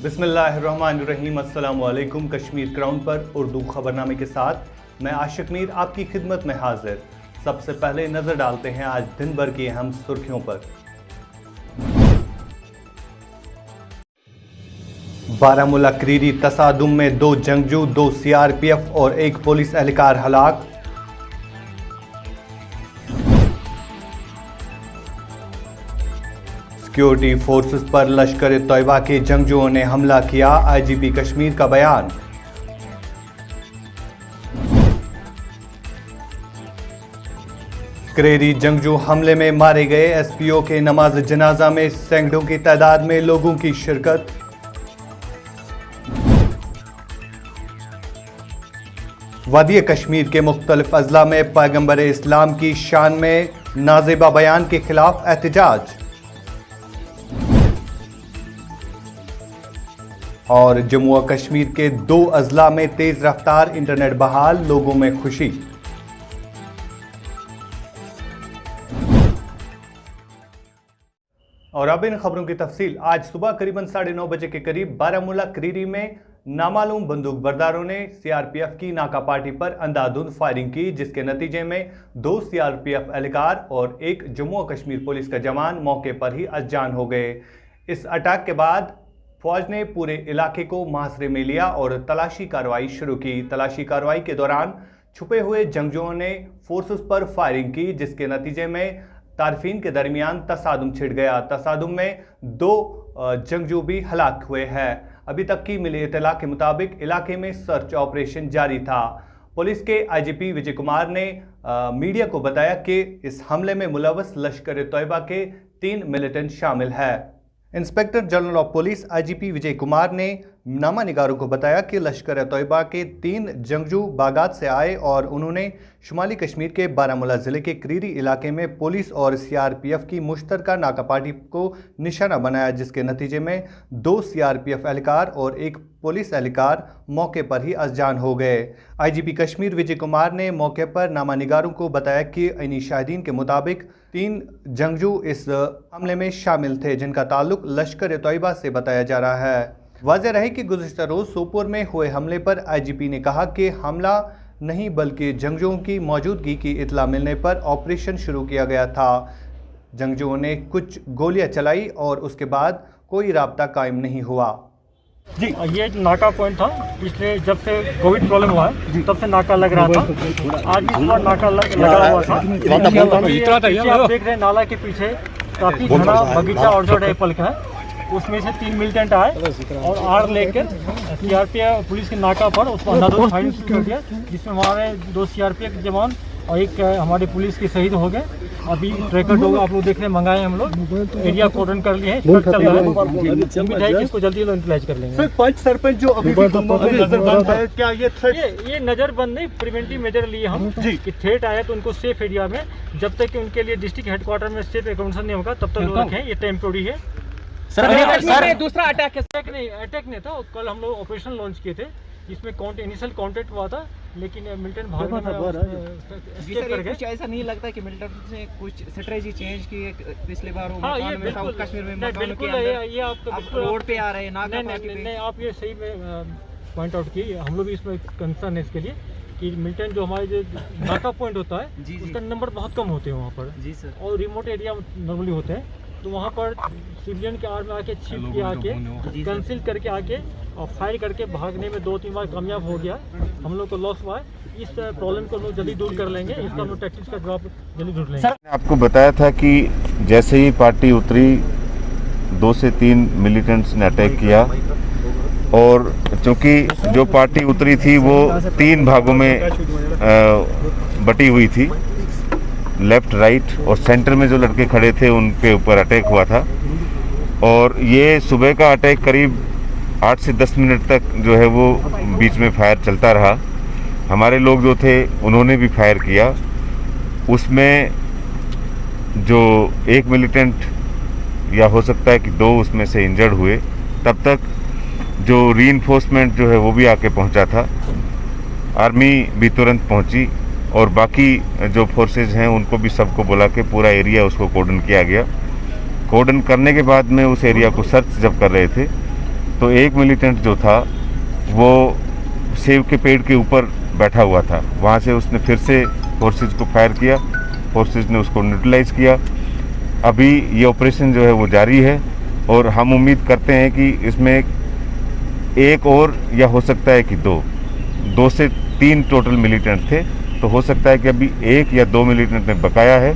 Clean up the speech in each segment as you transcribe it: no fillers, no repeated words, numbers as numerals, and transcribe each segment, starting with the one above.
बिस्मिल्लाहिर्रहमानिर्रहीम। अस्सलाम वालेकुम। कश्मीर क्राउन पर उर्दू खबरनामे के साथ मैं आशिक मीर आपकी खिदमत में हाजिर। सबसे पहले नजर डालते हैं आज दिन भर की अहम सुर्खियों पर। बारामूला क्रीरी तसादुम में 2 जंगजू, 2 CRPF और 1 पुलिस एहलकार हलाक। सिक्योरिटी फोर्सेस पर लश्कर तैयबा के जंगजुओं ने हमला किया, IGP कश्मीर का बयान। क्रीरी जंगजू हमले में मारे गए, SPO के नमाज जनाजा में सैकड़ों की तादाद में लोगों की शिरकत। वादी कश्मीर के मुख्तलिफ अजला में पैगंबर इस्लाम की शान में नाजेबा बयान के खिलाफ एहतजाज। और जम्मू और कश्मीर के 2 अजला में तेज रफ्तार इंटरनेट बहाल, लोगों में खुशी। और अब इन खबरों की तफसील। आज सुबह करीबन 9:30 बजे के करीब बारामूला क्रीरी में नामालूम बंदूक बरदारों ने CRPF की नाका पार्टी पर अंधाधुंध फायरिंग की, जिसके नतीजे में 2 CRPF एहलकार और 1 जम्मू और कश्मीर पुलिस का जवान मौके पर ही अजान हो गए। इस अटैक के बाद फौज ने पूरे इलाके को मुहासरे में लिया और तलाशी कार्रवाई शुरू की। तलाशी कार्रवाई के दौरान छुपे हुए जंगजुओं ने फोर्सेस पर फायरिंग की, जिसके नतीजे में तारफीन के दरमियान तसादुम छिड़ गया। तसादुम में 2 जंगजू भी हलाक हुए हैं। अभी तक की मिली इत्तला के मुताबिक इलाके में सर्च ऑपरेशन जारी था। पुलिस के IGP विजय कुमार ने मीडिया को बताया कि इस हमले में मुलव्वस लश्कर तैयबा के 3 मिलिटेंट शामिल है। Inspector general of police IGP Vijay Kumar ने नामा निगारों को बताया कि लश्कर तैयबा के 3 जंगजू बागात से आए और उन्होंने शुमाली कश्मीर के बारामूला ज़िले के क्रीरी इलाके में पुलिस और CRPF की मुश्तरका नाका पार्टी को निशाना बनाया, जिसके नतीजे में 2 CRPF एहलकार और 1 पुलिस एहलकार मौके पर ही अजान हो गए। IGP कश्मीर विजय कुमार ने मौके पर नामा निगारों को बताया कि इन्हीं शाहिदीन के मुताबिक 3 जंगजू इस हमले में शामिल थे, जिनका ताल्लुक लश्कर तैयबा से बताया जा रहा है। वाज़ेह रहे कि गुज़िश्ता रोज़ सोपोर में हुए हमले पर IGP ने कहा कि हमला नहीं बल्कि जंगजुओं की मौजूदगी की इत्तला मिलने पर ऑपरेशन शुरू किया गया था। जंगजुओं ने कुछ गोलियां चलाई और उसके बाद कोई राब्ता कायम नहीं हुआ। जी, ये नाका पॉइंट था। पिछले जब से कोविड प्रॉब्लम हुआ है तब से नाका लग रहा था। आज भी सुबह नाका लगा हुआ था। आप देख रहे हैं नाला के पीछे काफी घना बगीचा और जो एप्पल का है, उसमें से 3 मिलिटेंट आए और आड़ लेकर CRPF पुलिस के नाका पर उसको अंधाधुंध फायरिंग शुरू कर दिया, जिसमें हमारे 2 CRPF जवान और 1 हमारे पुलिस के शहीद हो गए। अभी ट्रैकर डॉग आप लोग देख रहे हैं, मंगाए हम लोग, एरिया कोर्डन कर लिए हैं, चल रहा है, इसको जल्दी यूटिलाइज कर लेंगे। पंच सरपंच जो अभी नजरबंद है, क्या ये नजरबंद नहीं, प्रिवेंटिव मेजर लिए हम कि थ्रेट आया तो उनको सेफ एरिया में, जब तक कि उनके लिए डिस्ट्रिक्ट हेडक्वार्टर में सेफ एकोमोडेशन नहीं होगा तब तक लोग रखें। ये टेम्पोररी है सर। दूसरा अटैक नहीं था। कल हम लोग ऑपरेशन लॉन्च किए थे, जिसमें इनिशियल कॉन्टेक्ट हुआ था, लेकिन मिलिटेंट भागने में कुछ ऐसा नहीं लगता कि मिलिटेंट ने कुछ स्ट्रेटजी चेंज की पिछले बार साउथ कश्मीर में बिल्कुल ये आप रोड पे आ रहे हैं नाका पार्टी पे। नहीं, आप ये सही पॉइंट आउट किए। हम लोग भी इसमें कंसर्न है इसके लिए कि मिलिटेंट जो हमारे जो नाका पॉइंट होता है उसका नंबर बहुत कम होते हैं वहाँ पर। जी सर। और रिमोट एरिया नॉर्मली होते हैं, तो वहाँ पर सिविलियन के आड़ में आके छिप के आके कंसील करके आके और फायर करके भागने में 2-3 बार कामयाब हो गया। हम लोग को लॉस हुआ है। इस प्रॉब्लम को हम लोग जल्दी दूर कर लेंगे। इसका हम लोग टैक्टिक्स का जवाब जल्दी ढूंढ लेंगे। आपको बताया था कि जैसे ही पार्टी उतरी 2 से 3 मिलिटेंट्स ने अटैक किया, और चूंकि जो पार्टी उतरी थी वो 3 भागों में बटी हुई थी, लेफ्ट, राइट और सेंटर में जो लड़के खड़े थे उनके ऊपर अटैक हुआ था। और ये सुबह का अटैक करीब 8 से 10 मिनट तक जो है वो बीच में फायर चलता रहा। हमारे लोग जो थे उन्होंने भी फायर किया। उसमें जो 1 मिलिटेंट या हो सकता है कि 2 उसमें से इंजर्ड हुए। तब तक जो रीइंफोर्समेंट जो है वो भी आके पहुंचा था, आर्मी भी तुरंत पहुंची और बाकी जो फोर्सेज हैं उनको भी सबको बुला के पूरा एरिया उसको कोर्डन किया गया। कोर्डन करने के बाद में उस एरिया को सर्च जब कर रहे थे तो एक मिलिटेंट जो था वो सेब के पेड़ के ऊपर बैठा हुआ था। वहाँ से उसने फिर से फोर्सेज को फायर किया, फोर्सेज ने उसको न्यूट्रलाइज किया। अभी ये ऑपरेशन जो है वो जारी है और हम उम्मीद करते हैं कि इसमें एक और या हो सकता है कि दो से तीन टोटल मिलिटेंट थे, तो हो सकता है कि अभी एक या दो मिलिटेंट ने बकाया है।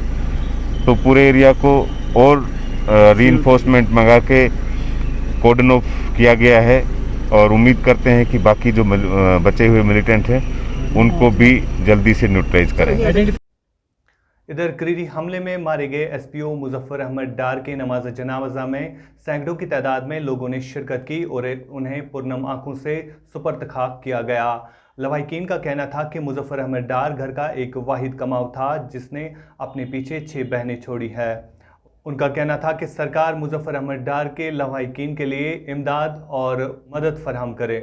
तो पूरे एरिया को और रीइंफोर्समेंट मंगा के कॉर्डन ऑफ किया गया है और उम्मीद करते हैं कि बाकी जो बचे हुए मिलिटेंट हैं उनको भी जल्दी से न्यूट्रलाइज करें। इधर क्रीरी हमले में मारे गए एसपीओ मुजफ्फर अहमद डार के नमाज जनाजा में सैकड़ों की तादाद में लोगों ने शिरकत की और उन्हें पुरनम आंखों से सुपर्द खाक किया गया। लवाहिकीन का कहना था कि मुजफ्फर अहमद डार घर का एक वाहिद कमाव था जिसने अपने पीछे 6 बहनें छोड़ी है। उनका कहना था कि सरकार मुजफ्फर अहमद डार के लवाहिकीन के लिए इमदाद और मदद फराहम करे।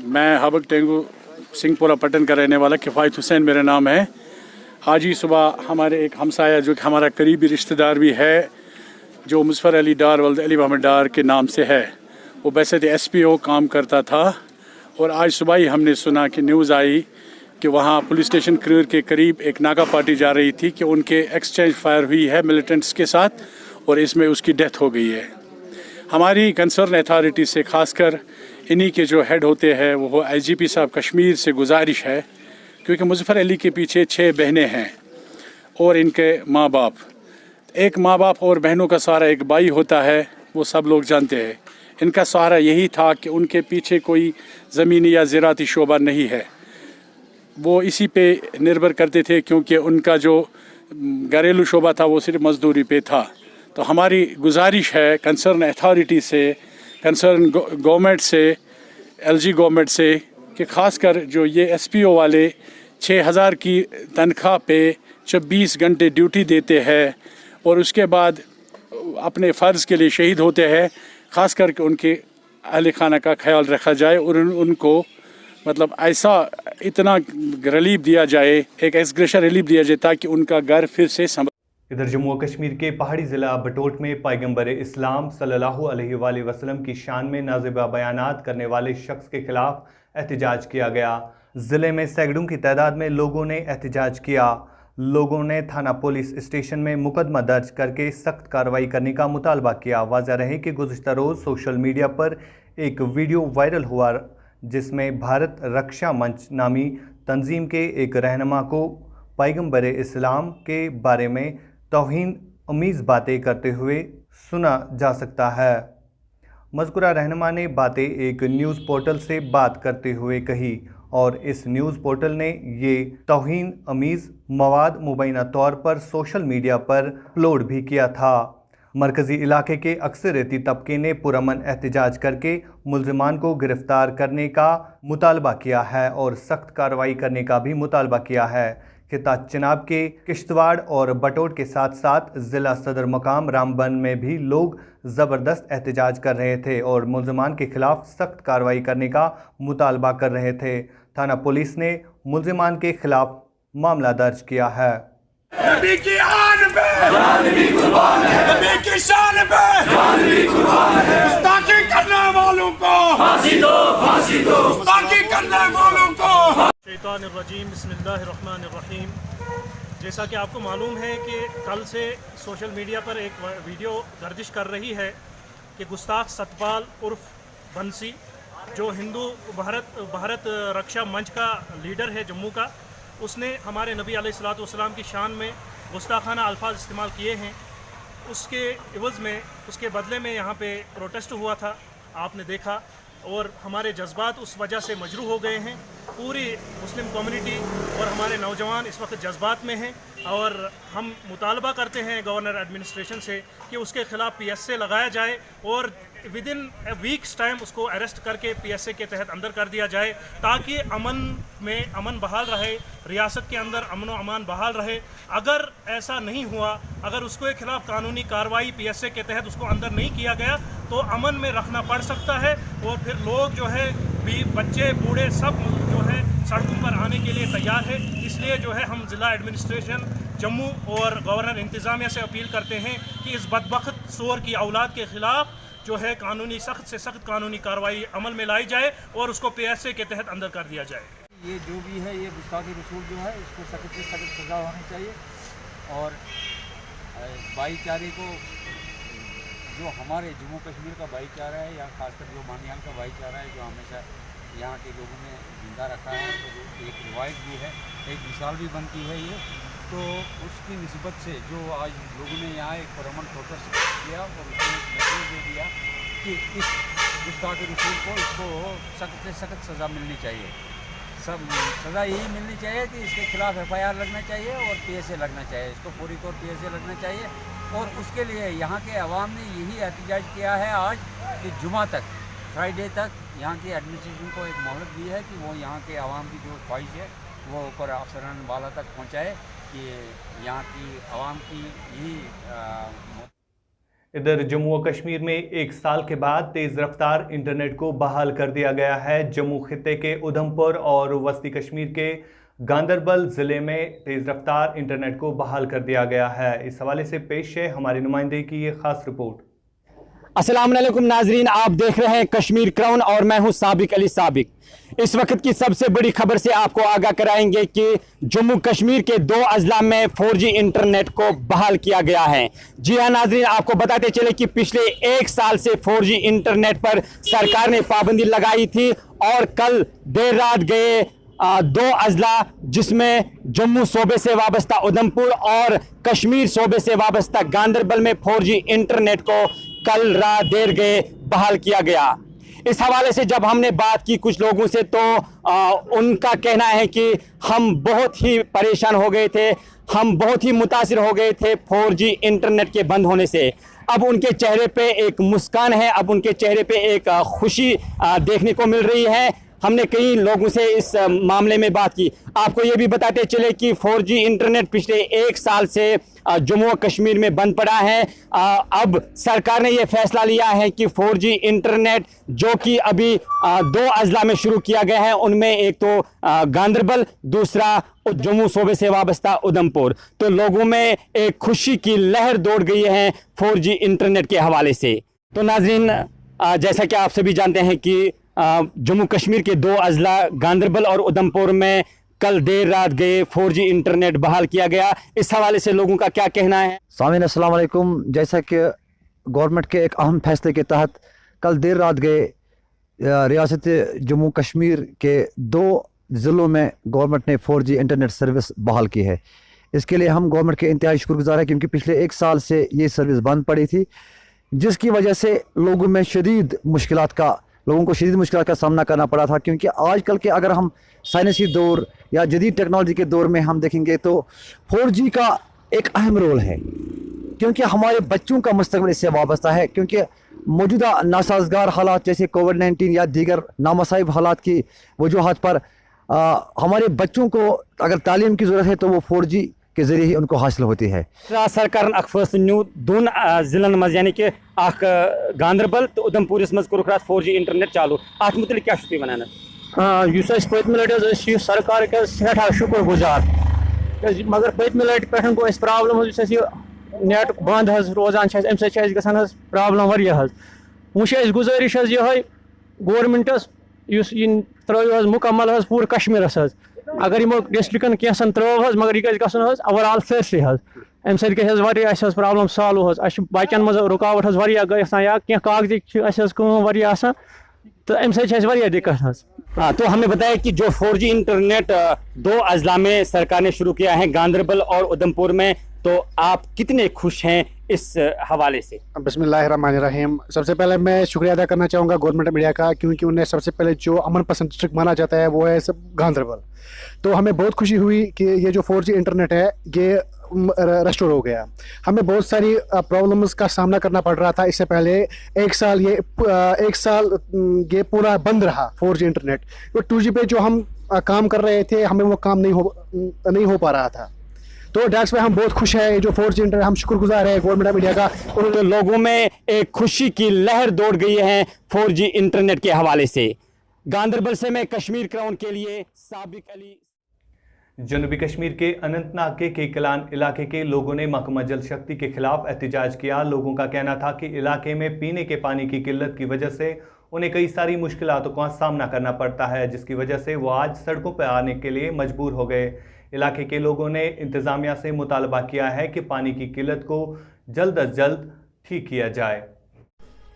मैं हबक टेंगू सिंहपुरा पट्टन का रहने वाला किफ़ायत हुसैन मेरा नाम है। आज ही सुबह हमारे एक हमसाया जो कि हमारा करीबी रिश्तेदार भी है, जो मुजफ्फर अली डार वल्द अली मोहम्मद डार के नाम से है, वो वैसे तो SPO काम करता था और आज सुबह ही हमने सुना कि न्यूज़ आई कि वहाँ पुलिस स्टेशन क्रीर के करीब एक नाका पार्टी जा रही थी कि उनके एक्सचेंज फायर हुई है मिलिटेंट्स के साथ और इसमें उसकी डेथ हो गई है। हमारी कंसर्न अथॉरिटी से खासकर इन्हीं के जो हेड होते हैं वो IGP साहब कश्मीर से गुजारिश है, क्योंकि मुजफ्फर अली के पीछे 6 बहनें हैं और इनके माँ बाप। एक माँ बाप और बहनों का सहारा एक भाई होता है, वो सब लोग जानते हैं। इनका सहारा यही था कि उनके पीछे कोई ज़मीनी या ज़राअती शोबा नहीं है, वो इसी पे निर्भर करते थे, क्योंकि उनका जो घरेलू शोबा था वो सिर्फ मजदूरी पे था। तो हमारी गुजारिश है कंसर्न अथॉरिटी से, कंसर्न गवर्नमेंट से, LG गवर्नमेंट से कि ख़ासकर जो ये SPO वाले 6000 की तनख्वाह पे 24 घंटे ड्यूटी देते हैं और उसके बाद अपने फ़र्ज़ के लिए शहीद होते हैं, ख़ास करके उनके अहल खाना का ख्याल रखा जाए और उनको मतलब ऐसा इतना रिलीफ दिया जाए, एक एक्सग्रेशन रिलीफ दिया जाए ताकि उनका घर फिर से इधर जम्मू और कश्मीर के पहाड़ी ज़िला बटोट में पैगंबर इस्लाम सल्लल्लाहु अलैहि वसल्लम की शान में नाज़िबा बयानात करने वाले शख्स के खिलाफ एहतजाज किया गया। ज़िले में सैकड़ों की तादाद में लोगों ने एहतजाज किया। लोगों ने थाना पुलिस स्टेशन में मुकदमा दर्ज करके सख्त कार्रवाई करने का मुतालबा किया। वाज़ह रहे कि गुज़िश्ता रोज़ सोशल मीडिया पर एक वीडियो वायरल हुआ जिसमें भारत रक्षा मंच नामी तंजीम के एक रहनुमा को पैगंबर इस्लाम के बारे में तौहीन अमीज़ बातें करते हुए सुना जा सकता है। मज़कूरा रहनुमा ने बातें एक न्यूज़ पोर्टल से बात करते हुए कही और इस न्यूज़ पोर्टल ने ये तौहीन अमीज़ मवाद मुबैना तौर पर सोशल मीडिया पर अपलोड भी किया था। मरकज़ी इलाके के अक्सरियती तबके ने पुरअमन एहतजाज करके मुल्ज़िमान को गिरफ़्तार करने का मुतालबा किया है और सख्त कार्रवाई करने का भी मुतालबा किया है। खिता चिनाब के किश्तवाड़ और बटोट के साथ साथ ज़िला सदर मकाम रामबन में भी लोग ज़बरदस्त एहतजाज कर रहे थे और मुल्ज़िमान के खिलाफ सख्त कार्रवाई करने का मुतालबा कर रहे थे। थाना पुलिस ने मुल्ज़िमान के खिलाफ मामला दर्ज किया है। नबी की आन पे जान भी कुर्बान है, नबी की शान पे जान भी कुर्बान है। गुस्ताखी करने वालों को फांसी दो, फांसी दो, गुस्ताखी करने वालों को। शैतानिर्रजीम बिस्मिल्लाहिर्रहमानिर्रहीम। जैसा कि आपको मालूम है कि कल से सोशल मीडिया पर एक वीडियो गर्दिश कर रही है कि गुस्ताख सतपाल उर्फ बंसी, जो हिंदू भारत रक्षा मंच का लीडर है जम्मू का, उसने हमारे नबी अलैहिस्सलाम की शान में गुस्ताखाना अल्फाज इस्तेमाल किए हैं। उसके इवज़ में, उसके बदले में यहाँ पे प्रोटेस्ट हुआ था, आपने देखा, और हमारे जज्बात उस वजह से मजरूह हो गए हैं। पूरी मुस्लिम कम्युनिटी और हमारे नौजवान इस वक्त जज्बात में हैं और हम मुतालबा करते हैं गवर्नर एडमिनिस्ट्रेशन से कि उसके ख़िलाफ़ PSA लगाया जाए और विद इन वीक्स टाइम उसको अरेस्ट करके PSA के तहत अंदर कर दिया जाए ताकि अमन बहाल रहे, रियासत के अंदर अमन व अमान बहाल रहे। अगर ऐसा नहीं हुआ, अगर उसके खिलाफ कानूनी कार्रवाई PSA के तहत उसको अंदर नहीं किया गया तो अमन में रखना पड़ सकता है और फिर लोग जो है भी बच्चे बूढ़े सब जो है सड़कों पर आने के लिए तैयार है। इसलिए जो है हम ज़िला एडमिनिस्ट्रेशन जम्मू और गवर्नर इंतज़ामिया से अपील करते हैं कि इस बदबख्त सूअर की औलाद के ख़िलाफ़ जो है कानूनी सख्त से सख्त कानूनी कार्रवाई अमल में लाई जाए और उसको PSA के तहत अंदर कर दिया जाए। ये जो भी है ये गुस्ताखी रसूल जो है इसको सख्त से सख्त सज़ा होनी चाहिए और भाईचारे को जो हमारे जम्मू कश्मीर का भाईचारा है या खासकर जो बानियाल का भाईचारा है जो हमेशा यहाँ के लोगों ने जिंदा रखा है, तो एक रिवायत भी है, एक मिसाल भी बनती है ये। तो उसकी निस्बत से जो आज लोगों ने यहाँ एक पुरअमन प्रोटेस्ट किया और उसने मैसेज दे दिया कि इस गुस्ताखी रसूल को इसको सख्त से सख्त सज़ा मिलनी चाहिए। सब सज़ा यही मिलनी चाहिए कि इसके खिलाफ़ FIR लगना चाहिए और PSA लगना चाहिए, इसको पूरी तौर PSA लगना चाहिए। और उसके लिए यहाँ के अवाम ने यही एहतजाज किया है आज कि जुमा तक, फ्राइडे तक यहाँ की एडमिनिस्ट्रेशन को एक मोहलत दी है कि वो यहाँ के अवाम की जो ख्वाहिश है वो ऊपर अफसरान वाला तक पहुँचाए कि यहाँ की अवाम की यही इधर जम्मू और कश्मीर में 1 साल के बाद तेज रफ्तार इंटरनेट को बहाल कर दिया गया है। जम्मू खित्ते के उधमपुर और वस्ती कश्मीर के गांदरबल जिले में तेज रफ्तार इंटरनेट को बहाल कर दिया गया है। इस हवाले से पेश है हमारे नुमाइंदे की ये खास रिपोर्ट। अस्सलाम वालेकुम नाजरीन, आप देख रहे हैं कश्मीर क्राउन और मैं हूं साबिक अली साबिक। इस वक्त की सबसे बड़ी खबर से आपको आगाह कराएंगे कि जम्मू कश्मीर के 2 अजला में 4G इंटरनेट को बहाल किया गया है। जी हाँ नाजरीन, आपको बताते चले कि पिछले 1 साल से 4G इंटरनेट पर सरकार ने पाबंदी लगाई थी और कल देर रात गए 2 अजला जिसमें जम्मू सूबे से वाबस्ता उधमपुर और कश्मीर सूबे से वाबस्ता गांदरबल में 4G इंटरनेट को कल रात देर गए बहाल किया गया। इस हवाले से जब हमने बात की कुछ लोगों से तो उनका कहना है कि हम बहुत ही परेशान हो गए थे, हम बहुत ही मुतासिर हो गए थे 4G इंटरनेट के बंद होने से। अब उनके चेहरे पे एक मुस्कान है, अब उनके चेहरे पे एक खुशी देखने को मिल रही है। हमने कई लोगों से इस मामले में बात की। आपको ये भी बताते चले कि 4G इंटरनेट पिछले 1 साल से जम्मू और कश्मीर में बंद पड़ा है। अब सरकार ने ये फैसला लिया है कि 4G इंटरनेट जो कि अभी 2 अजला में शुरू किया गया है, उनमें एक तो गांदरबल, दूसरा जम्मू सूबे से वाबस्ता उधमपुर। तो लोगों में एक खुशी की लहर दौड़ गई है 4G इंटरनेट के हवाले से। तो नाजरीन, जैसा कि आप सभी जानते हैं कि जम्मू कश्मीर के 2 अजला गांदरबल और उधमपुर में कल देर रात गए 4G इंटरनेट बहाल किया गया। इस हवाले से लोगों का क्या कहना है? सामीन अस्सलाम वालेकुम। जैसा कि गवर्नमेंट के एक अहम फैसले के तहत कल देर रात गए रियासत जम्मू कश्मीर के 2 ज़िलों में गवर्नमेंट ने 4G इंटरनेट सर्विस बहाल की है। इसके लिए हम गवर्नमेंट के इंतहाई शुक्रगुजार हैं, क्योंकि पिछले 1 साल से ये सर्विस बंद पड़ी थी, जिसकी वजह से लोगों को शदीद मुश्किलात का सामना करना पड़ा था। क्योंकि आजकल के अगर हम साइंसी दौर या जदीद टेक्नोलॉजी के दौर में हम देखेंगे तो 4G का एक अहम रोल है, क्योंकि हमारे बच्चों का मुस्तकबिल इससे वाबस्ता है। क्योंकि मौजूदा नासाजगार हालात जैसे कोविड-19 या दीगर नामसाइब हालात की वजूहात पर हमारे बच्चों को अगर तालीम की ज़रूरत है तो वो 4G के ज़रिए ही उनको हासिल होती है। सरकार फैसला न्यू 2 ज़िलन मज यानी कि गांदरबल तो उधमपुरस मज कोरुख 4G इंटरनेट चालू। अत मुतलिक क्या तुम वनान? पत्म लटि सरकार सठा शुक्र गुजार, मगर पत्म लटि पे गो प्रॉब्लम नेट बंद रोजान अमे सत प्रॉब्लम वो गुजारिश ये गवर्नमेंटस त्रो मुकम्मल पूरे कश्मीरस अगर यमो डिस्ट्रिक्टन कैंसन त्रो मगर यह गन ओवरऑल सरसै अमे सत प्रॉब्लम सॉल्व बचन मज रुकावट गई या क्या कागजी तो अमे सत दिक्कत। तो हमने बताया कि जो 4G इंटरनेट 2 अजला में सरकार ने शुरू किया है, गांदरबल और उधमपुर में, तो आप कितने खुश हैं इस हवाले से? बिस्मिल्लाहिर्रहमानिर्रहीम। सबसे पहले मैं शुक्रिया अदा करना चाहूँगा गवर्नमेंट मीडिया का, क्योंकि उन्हें सबसे पहले जो अमन पसंद डिस्ट्रिक्ट माना जाता है वो है गांदरबल। तो हमें बहुत खुशी हुई कि ये जो 4G इंटरनेट है ये रेस्टोर हो गया। हमें बहुत सारी प्रॉब्लम्स का सामना करना पड़ रहा था इससे पहले। 1 साल ये पूरा बंद रहा 4G इंटरनेट। तो 2G पे जो हम काम कर रहे थे हमें वो काम नहीं हो पा रहा था। तो डेट्स पे हम बहुत खुश हैं। जो 4G इंटरनेट, हम शुक्रगुजार हैं गवर्नमेंट ऑफ इंडिया का। तो लोगों में एक खुशी की लहर दौड़ गई है 4G इंटरनेट के हवाले से। गांदरबल से मैं कश्मीर क्राउन के लिए साबिक अली। जनूबी कश्मीर के अनंतनाग के केकलान इलाके के लोगों ने महकमा जल शक्ति के खिलाफ एहतजाज किया। लोगों का कहना था कि इलाके में पीने के पानी की किल्लत की वजह से उन्हें कई सारी मुश्किलातों का सामना करना पड़ता है, जिसकी वजह से वो आज सड़कों पर आने के लिए मजबूर हो गए। इलाके के लोगों ने इंतज़ामिया से मुतालबा किया है कि पानी की किल्लत को जल्द अज जल्द ठीक किया जाए।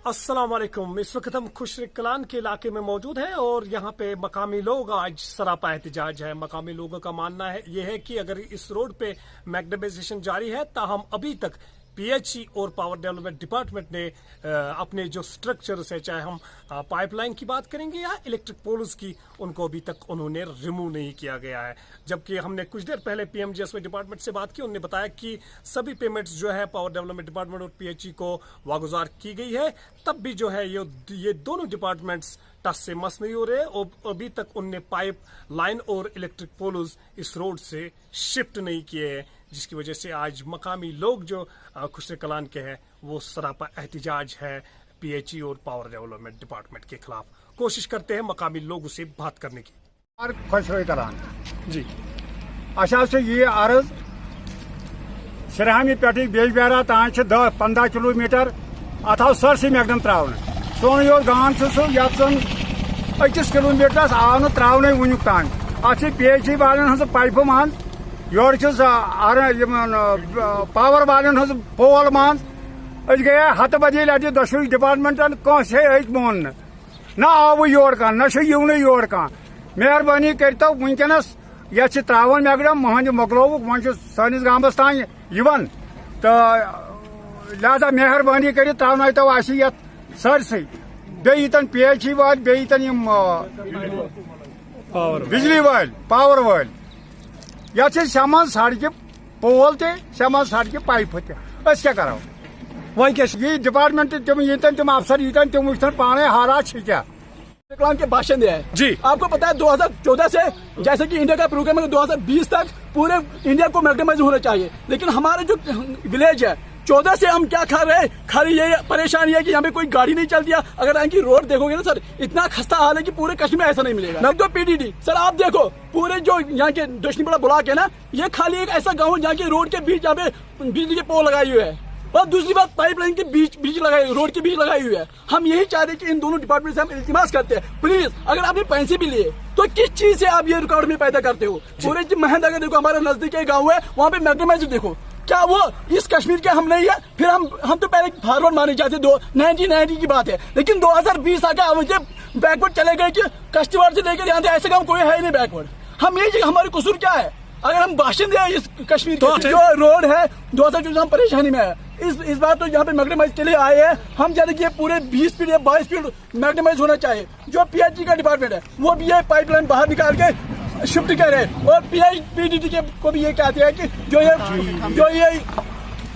अस्सलाम वालेकुम। इस वक्त हम खुशरे कलान के इलाके में मौजूद हैं और यहाँ पे मकामी लोग आज सरापा एहतजाज है। मकामी लोगों का मानना है ये है कि अगर इस रोड पे मैग्नेटाइजेशन जारी है, ताहम अभी तक PHE और पावर डेवलपमेंट डिपार्टमेंट ने अपने जो स्ट्रक्चर्स है, चाहे हम पाइपलाइन की बात करेंगे या इलेक्ट्रिक पोल्स की, उनको अभी तक उन्होंने रिमूव नहीं किया गया है। जबकि हमने कुछ देर पहले PMGSY डिपार्टमेंट से बात की, उन्होंने बताया कि सभी पेमेंट्स जो है पावर डेवलपमेंट डिपार्टमेंट और PHE को वागुजार की गई है। तब भी जो है ये दोनों डिपार्टमेंट्स टच से मस नहीं हो रहे और अभी तक उनने पाइप लाइन और इलेक्ट्रिक पोल्स इस रोड से शिफ्ट नहीं किए हैं, जिसकी वजह से आज मकामी लोग जो खुशरे कलान के हैं वो सरापा एहतजाज है PHE और पावर डेवलपमेंट डिपार्टमेंट के खिलाफ। कोशिश करते हैं मकामी लोगों से बात करने की। खुशरे कलान जी अच्छा ये अर्ज शरहामी पे बेजबारा तान 10-15 किलोमीटर अत आव सरसी मैगडम त्रावन सोन यो गांव सह 1 किलोमीटर आव न त्रावन वुनुक तान अत PHE वालन हज पाइपों मान योर पावर वालन हज पोल मान गए हत बजे लटि दोशवी डिपार्टमेंटन कस मोन न आव योर कह न युवन योर कह। मेहरबानी करतो वनकस ये त्रावन मैगडम महज मोकलोवुक वो सानिस गामस तान तो लिहाजा मेहरबानी कर त्रावनतो ये सरसई बेतन PHE वाल बेतन बिजली वाल पावर वाल ये शमान सड़क पोल तमान सड़क पाइप क्या करो वनकस ये डिपार्टमेंट तम अफसर यीतन तम वुचन पाने हालात क्या कलाम के बाशिंदे हैं जी। आपको पता है 2014 से जैसे कि इंडिया का प्रोग्राम है 2020 तक पूरे इंडिया को मैग्नेटाइज होना चाहिए, लेकिन हमारे जो विलेज है 14 से हम क्या खा रहे हैं, खाली ये परेशानी है कि यहाँ पे कोई गाड़ी नहीं चलती है। अगर यहाँ की रोड देखोगे ना सर, इतना खस्ता हाल है कि पूरे कश्मीर में ऐसा नहीं मिलेगा। न तो PDD सर आप देखो पूरे जो यहाँ के दुश्मनी ब्लॉक है ना, ये खाली एक ऐसा गाँव है जहाँ की रोड के बीच यहाँ पे बिजली के पोल लगाई हुए है और दूसरी बात पाइपलाइन के बीच लगाई, रोड के बीच लगाई हुई है। हम यही चाहते हैं कि इन दोनों डिपार्टमेंट से हम इल्तिमास करते हैं, प्लीज अगर आपने पैसे भी लिए तो किस चीज से आप ये रिकॉर्ड में पैदा करते हो। पूरे महंत अगर देखो हमारे नजदीक एक गाँव है, वहाँ पे मैग्नेटाइज देखो, क्या वो इस कश्मीर के हम नहीं है। फिर हम तो पहले फॉरवर्ड माने जाते 1990 की बात है, लेकिन 2020 आके हम बैकवर्ड चले गए कि कश्तवाड़ से लेकर यहाँ ऐसे गाँव कोई है नहीं बैकवर्ड। हम यही हमारे कसूर क्या है, अगर हम बाशिंदे हैं इस कश्मीर के, जो रोड है 2014 हम परेशानी में है। इस बार तो यहाँ पे मैग्नेटाइज के लिए आए हैं हम, चाहते कि ये पूरे 20 फीट या 22 फीट मैग्नेटाइज होना चाहिए। जो PHE का डिपार्टमेंट है वो भी ये पाइपलाइन बाहर निकाल के शिफ्ट करे और PDD के को भी ये कहते हैं कि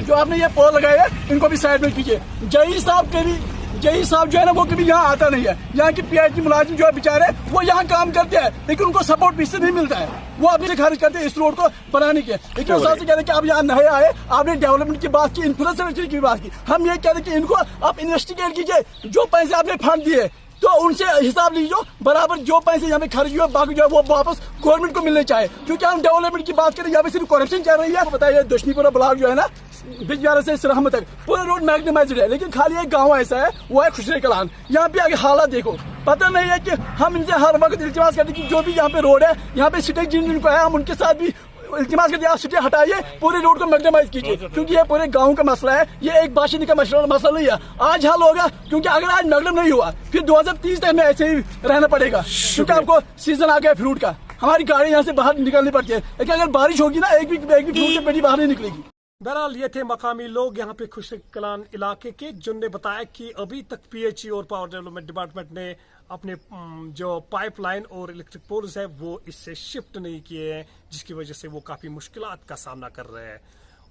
जो आपने ये पोल लगाए हैं इनको भी साइड में कीजिए। जई साहब जो है ना वो कभी यहाँ आता नहीं है। यहाँ की PHE मुलाजिम जो है बेचारे वो यहाँ काम करते हैं, लेकिन उनको सपोर्ट भी नहीं मिलता है, वो अभी से खारिज करते हैं इस रोड को बनाने के। लेकिन उस से कहते हैं कि आप यहाँ नए आए, आपने डेवलपमेंट की बात की, इंफ्रास्ट्रक्चर की बात की। हम ये कहते हैं कि इनको आप इन्वेस्टिगेट कीजिए, जो पैसे आपने फंड दिए तो उनसे हिसाब लीजिए, बराबर जो पैसे यहाँ पे खर्च हुए बाकी जो है वो वापस गवर्नमेंट को मिलने चाहिए। क्योंकि हम डेवलपमेंट की बात करें, यहाँ पे सिर्फ करप्शन चल रही है। बताइए दुश्मनीपुरा ब्लॉक जो है ना, बिजबारा से सिरहम तक पूरा रोड मैग्नेटाइज्ड है, लेकिन खाली एक गांव ऐसा है वो है खुशरे कलान। यहाँ पे आगे हालात देखो, पता नहीं है कि हम इनसे हर वक्त इल्तिमास करते कि जो भी यहाँ पे रोड है, यहाँ पे सिटी जिनको है हम उनके साथ भी इल्तिमास करते आप सिटी हटाइए, पूरे रोड को मैग्नेटाइज कीजिए, क्योंकि ये पूरे गांव का मसला है, ये एक बाशिंदे का मसला नहीं है। आज हल होगा, क्योंकि अगर आज मैग्नेटाइज नहीं हुआ फिर 2030 तक हमें ऐसे ही रहना पड़ेगा, क्योंकि आपको सीजन आ गया फ्रूट का, हमारी गाड़ी यहाँ से बाहर निकलनी पड़ती है। लेकिन अगर बारिश होगी ना, एक भी फ्रूट की पेटी बाहर नहीं निकलेगी। बहरहाल ये थे मकामी लोग यहाँ पे खुशरे कलान इलाके के, जिन्होंने बताया कि अभी तक PHE और पावर डेवलपमेंट डिपार्टमेंट ने अपने जो पाइपलाइन और इलेक्ट्रिक पोल्स है वो इससे शिफ्ट नहीं किए हैं, जिसकी वजह से वो काफ़ी मुश्किलात का सामना कर रहे हैं।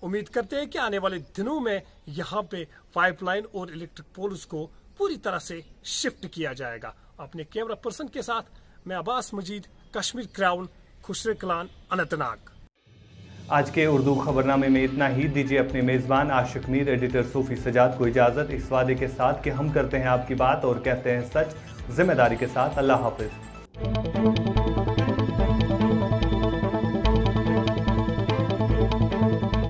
उम्मीद करते हैं कि आने वाले दिनों में यहाँ पे पाइपलाइन और इलेक्ट्रिक पोल्स को पूरी तरह से शिफ्ट किया जाएगा। अपने कैमरा पर्सन के साथ मैं अब्बास मजीद, कश्मीर क्राउन, खुशरे कलान, अनंतनाग। आज के उर्दू खबरनामे में इतना ही। दीजिए अपने मेज़बान आशिक मीर, एडिटर सूफी सजाद को इजाज़त, इस वादे के साथ कि हम करते हैं आपकी बात और कहते हैं सच, जिम्मेदारी के साथ। अल्लाह हाफिज़।